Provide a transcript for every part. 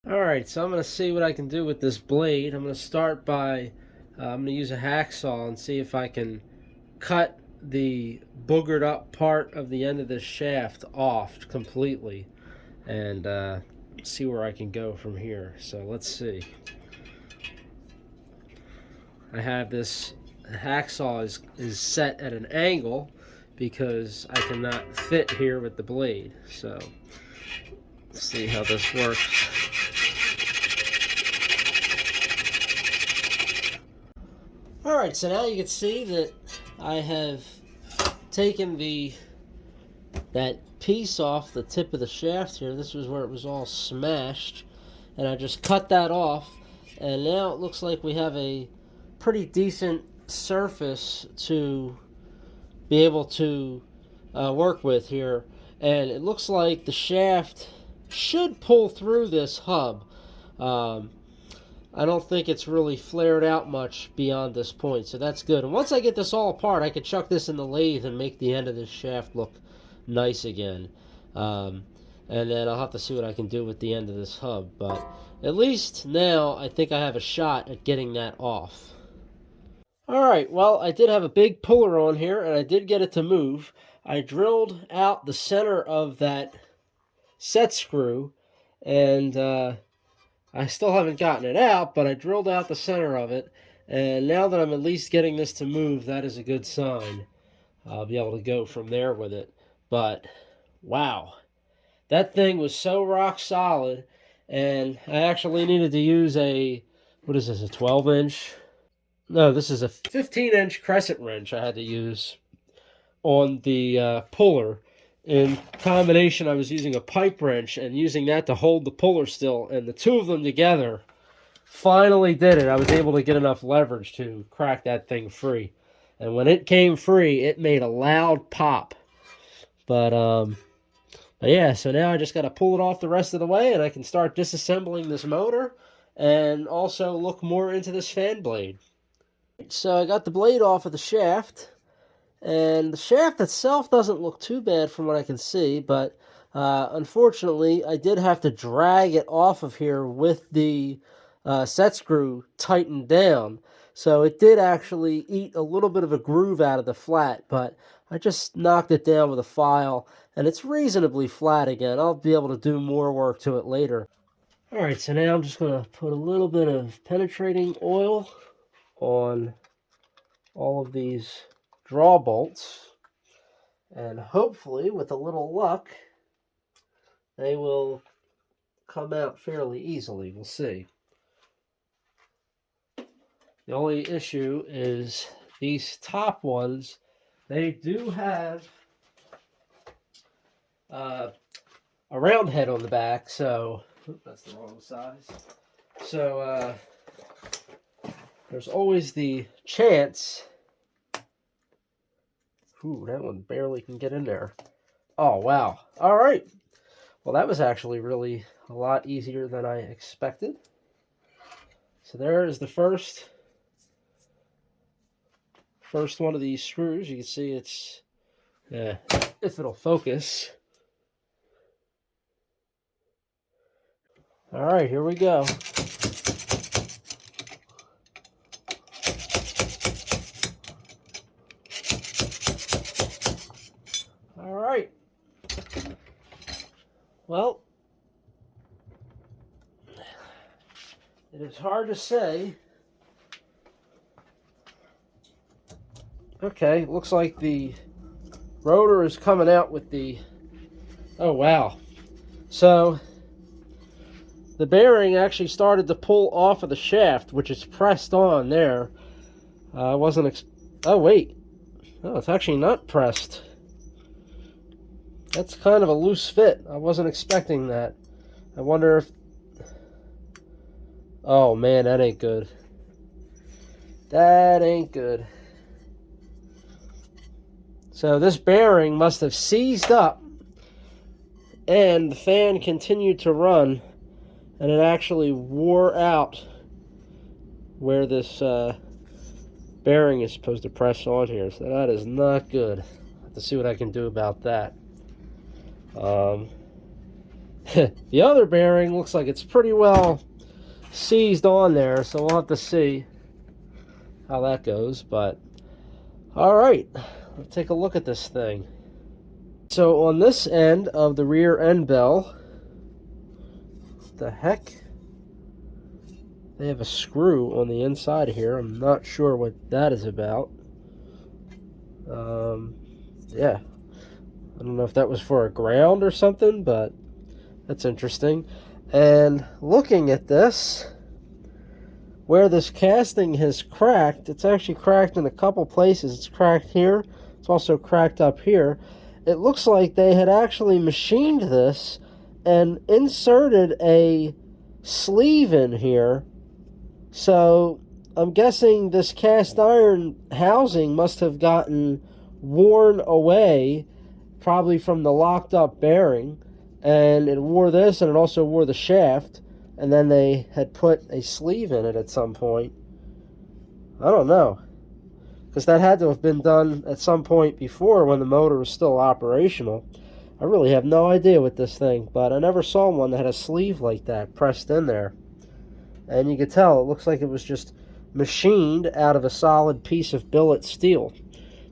Alright, so I'm going to see what I can do with this blade. I'm going to start by, I'm going to use a hacksaw and see if I can cut the boogered up part of the end of this shaft off completely and see where I can go from here. So let's see. I have this hacksaw is set at an angle because I cannot fit here with the blade. So let's see how this works. Alright, so now you can see that I have taken that piece off the tip of the shaft here. This was where it was all smashed, and I just cut that off, and now it looks like we have a pretty decent surface to be able to work with here. And it looks like the shaft should pull through this hub. I don't think it's really flared out much beyond this point, so that's good. And once I get this all apart, I could chuck this in the lathe and make the end of this shaft look nice again. And then I'll have to see what I can do with the end of this hub. But at least now I think I have a shot at getting that off. Alright, well, I did have a big puller on here, and I did get it to move. I drilled out the center of that set screw, and I still haven't gotten it out, but I drilled out the center of it, and now that I'm at least getting this to move, that is a good sign. I'll be able to go from there with it. But, wow. That thing was so rock solid, and I actually needed to use a, what is this, a 12-inch? No, this is a 15-inch crescent wrench I had to use on the puller. In combination, I was using a pipe wrench and using that to hold the puller still, and the two of them together finally did it. I was able to get enough leverage to crack that thing free. And when it came free, it made a loud pop. But yeah, so now I just got to pull it off the rest of the way, and I can start disassembling this motor and also look more into this fan blade. So I got the blade off of the shaft. And the shaft itself doesn't look too bad from what I can see, but unfortunately, I did have to drag it off of here with the set screw tightened down. So it did actually eat a little bit of a groove out of the flat, but I just knocked it down with a file, and it's reasonably flat again. I'll be able to do more work to it later. Alright, so now I'm just going to put a little bit of penetrating oil on all of these draw bolts, and hopefully with a little luck they will come out fairly easily. We'll see. The only issue is these top ones, they do have a round head on the back, so that's the wrong size. So there's always the chance. Ooh, that one barely can get in there. Oh, wow. All right. Well, that was actually really a lot easier than I expected. So there is the first one of these screws. You can see it's, if it'll focus. All right, here we go. All right. Well, it is hard to say. Okay, looks like the rotor is coming out with the, oh wow. So the bearing actually started to pull off of the shaft, which is pressed on there. I wasn't, oh wait, no, it's actually not pressed. That's kind of a loose fit. I wasn't expecting that. I wonder if, oh man, that ain't good. That ain't good. So this bearing must have seized up, and the fan continued to run, and it actually wore out where this bearing is supposed to press on here. So that is not good. I'll have to see what I can do about that. The other bearing looks like it's pretty well seized on there, so we'll have to see how that goes. But all right, let's take a look at this thing. So on this end of the rear end bell, what the heck? They have a screw on the inside here. I'm not sure what that is about. Yeah, I don't know if that was for a ground or something, but that's interesting. And looking at this, where this casting has cracked, it's actually cracked in a couple places. It's cracked here. It's also cracked up here. It looks like they had actually machined this and inserted a sleeve in here. So I'm guessing this cast iron housing must have gotten worn away, probably from the locked up bearing, and it wore this, and it also wore the shaft, and then they had put a sleeve in it at some point. I don't know, because that had to have been done at some point before when the motor was still operational. I really have no idea with this thing, but I never saw one that had a sleeve like that pressed in there. And you can tell it looks like it was just machined out of a solid piece of billet steel.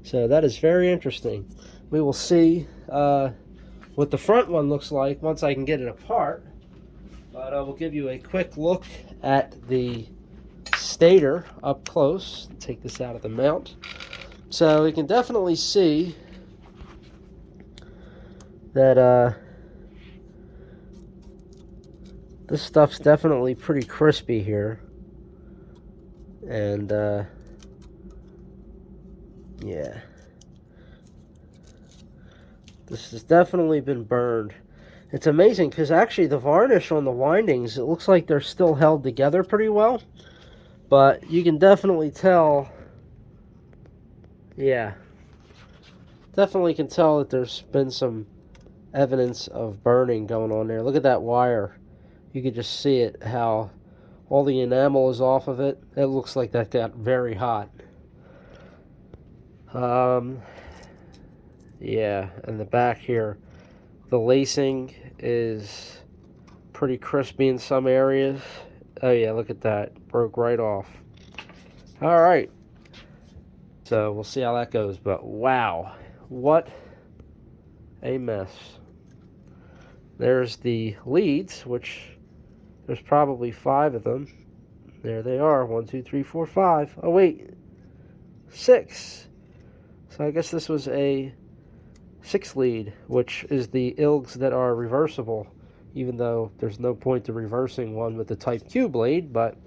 So that is very interesting. We will see what the front one looks like once I can get it apart. But I will give you a quick look at the stator up close. Take this out of the mount. So we can definitely see that this stuff's definitely pretty crispy here. And yeah, this has definitely been burned. It's amazing because actually the varnish on the windings, it looks like they're still held together pretty well, but you can definitely tell, yeah, definitely can tell that there's been some evidence of burning going on there. Look at that wire. You can just see it, how all the enamel is off of it. It looks like that got very hot. Yeah, and the back here, the lacing is pretty crispy in some areas. Oh yeah, look at that. Broke right off. All right. So we'll see how that goes. But wow, what a mess. There's the leads, which there's probably 5 of them. There they are. 1, 2, 3, 4, 5. Oh wait, 6. So I guess this was a 6 lead, which is the ILGs that are reversible, even though there's no point to reversing one with the Type Q blade, but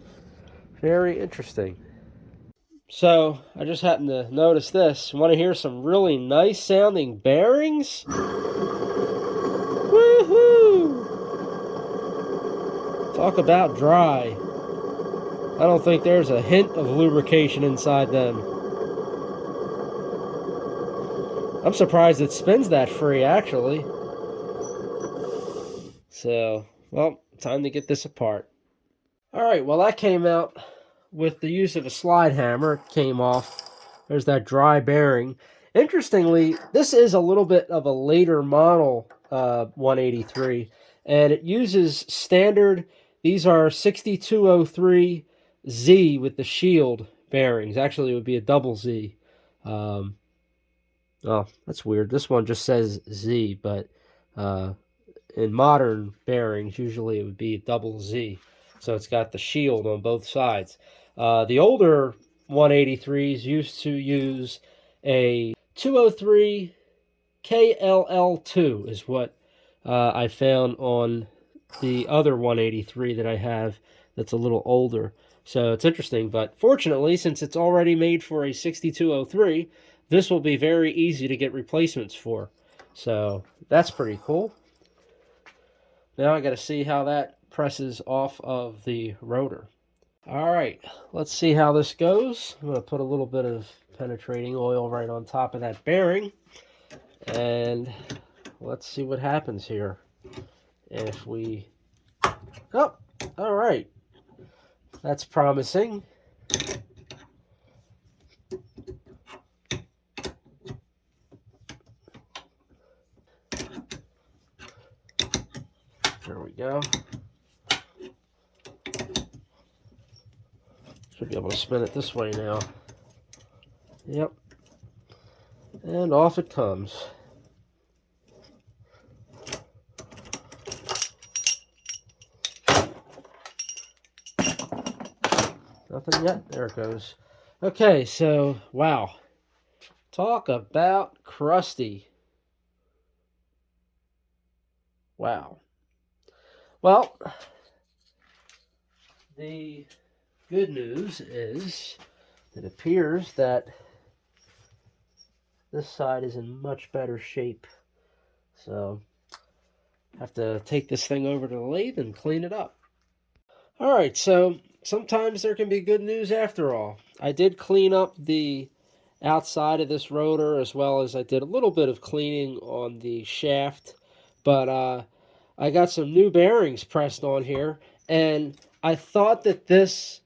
very interesting. So I just happened to notice this. Want to hear some really nice sounding bearings? Woohoo! Talk about dry. I don't think there's a hint of lubrication inside them. I'm surprised it spins that free, actually. So, well, time to get this apart. Alright, well that came out with the use of a slide hammer. It came off. There's that dry bearing. Interestingly, this is a little bit of a later model 183, and it uses standard, these are 6203Z with the shield bearings. Actually, it would be a double Z. Oh, that's weird. This one just says Z, but in modern bearings, usually it would be a double Z. So it's got the shield on both sides. The older 183s used to use a 203 KLL2 is what I found on the other 183 that I have that's a little older. So it's interesting, but fortunately, since it's already made for a 6203, this will be very easy to get replacements for. So that's pretty cool. Now I got to see how that presses off of the rotor. All right, let's see how this goes. I'm going to put a little bit of penetrating oil right on top of that bearing, and let's see what happens here. If we... Oh, all right. That's promising. There we go. Should be able to spin it this way now. Yep. And off it comes. Nothing yet. There it goes. Okay, so, wow. Talk about crusty. Wow. Well, the good news is it appears that this side is in much better shape. So, I have to take this thing over to the lathe and clean it up. Alright, so sometimes there can be good news after all. I did clean up the outside of this rotor, as well as I did a little bit of cleaning on the shaft, but I got some new bearings pressed on here, and I thought that this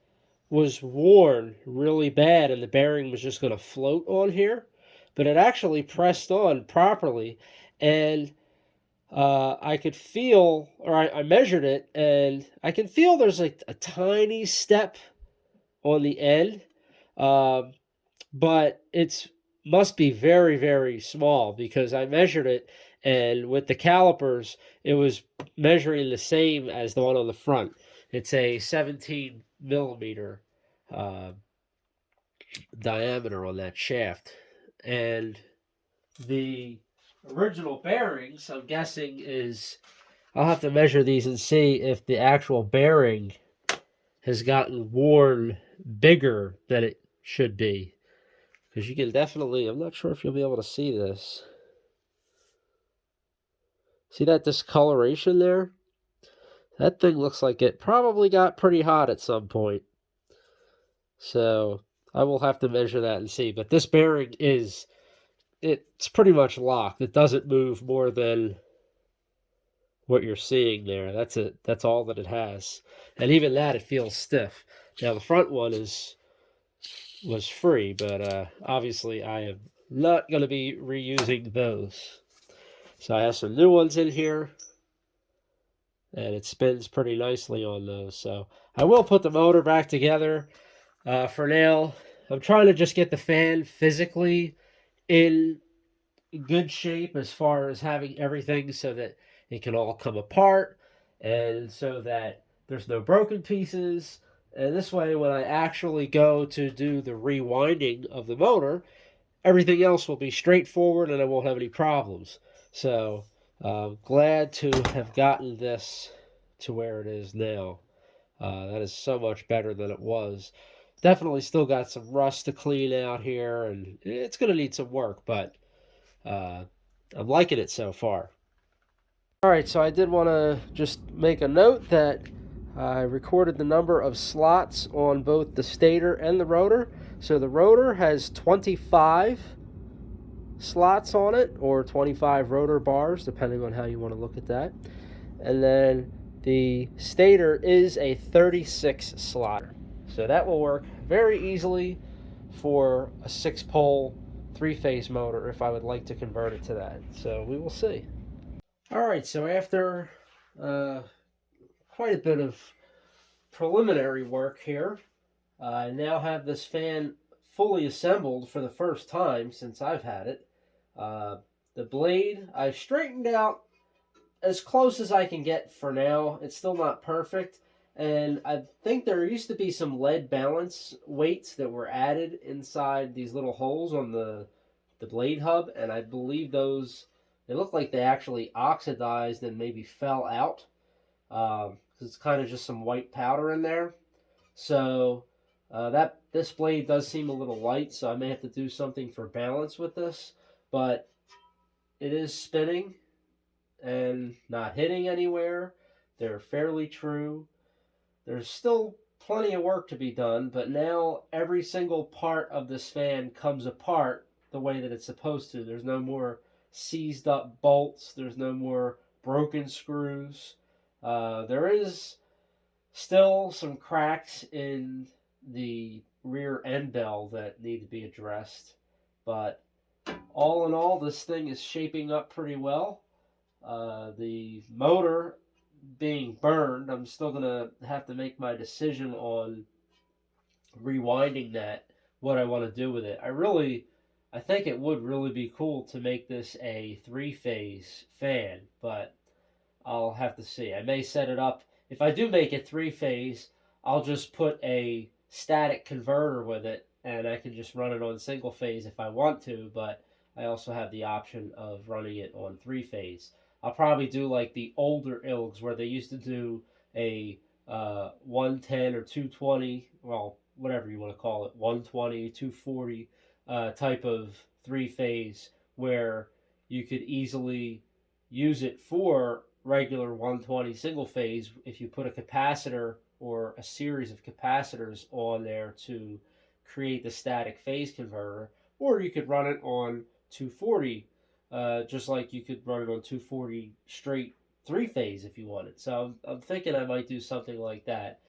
was worn really bad and the bearing was just going to float on here, but it actually pressed on properly, and I could feel, or I measured it, and I can feel there's like a tiny step on the end, but it's must be very, very small because I measured it, and with the calipers, it was measuring the same as the one on the front. It's a 17 millimeter diameter on that shaft, and the original bearings, I'm guessing, is I'll have to measure these and see if the actual bearing has gotten worn bigger than it should be. Because you can definitely, I'm not sure if you'll be able to see this. See that discoloration there? That thing looks like it probably got pretty hot at some point. So I will have to measure that and see. But this bearing it's pretty much locked. It doesn't move more than what you're seeing there. That's it. That's all that it has. And even that, it feels stiff. Now the front one was free, but obviously I am not going to be reusing those. So I have some new ones in here, and it spins pretty nicely on those. So I will put the motor back together. For now, I'm trying to just get the fan physically in good shape as far as having everything so that it can all come apart and so that there's no broken pieces. And this way, when I actually go to do the rewinding of the motor, everything else will be straightforward and I won't have any problems. So glad to have gotten this to where it is now. That is so much better than it was. Definitely still got some rust to clean out here, and it's going to need some work, but I'm liking it so far. Alright, so I did want to just make a note that I recorded the number of slots on both the stator and the rotor. So the rotor has 25 slots on it, or 25 rotor bars, depending on how you want to look at that. And then the stator is a 36 slot. So that will work very easily for a 6-pole 3-phase motor if I would like to convert it to that. So we will see. Alright, so after quite a bit of preliminary work here, I now have this fan fully assembled for the first time since I've had it. The blade I've straightened out as close as I can get for now. It's still not perfect, and I think there used to be some lead balance weights that were added inside these little holes on the blade hub, and I believe those, they look like they actually oxidized and maybe fell out, because it's kind of just some white powder in there. So this blade does seem a little light, so I may have to do something for balance with this, but it is spinning and not hitting anywhere. They're fairly true. There's still plenty of work to be done, but now every single part of this fan comes apart the way that it's supposed to. There's no more seized up bolts. There's no more broken screws. There is still some cracks in the rear end bell that need to be addressed, but all in all, this thing is shaping up pretty well. The motor being burned, I'm still gonna have to make my decision on rewinding that, what I want to do with it. I think it would really be cool to make this a three-phase fan, but I'll have to see. I may set it up. If I do make it three-phase, I'll just put a static converter with it, and I can just run it on single phase if I want to, but I also have the option of running it on three-phase. I'll probably do like the older ILGs where they used to do a 110 or 220, well, whatever you want to call it, 120, 240 type of three-phase, where you could easily use it for regular 120 single phase if you put a capacitor or a series of capacitors on there to create the static phase converter, or you could run it on 240, just like you could run it on 240 straight three phase if you wanted. So I'm thinking I might do something like that.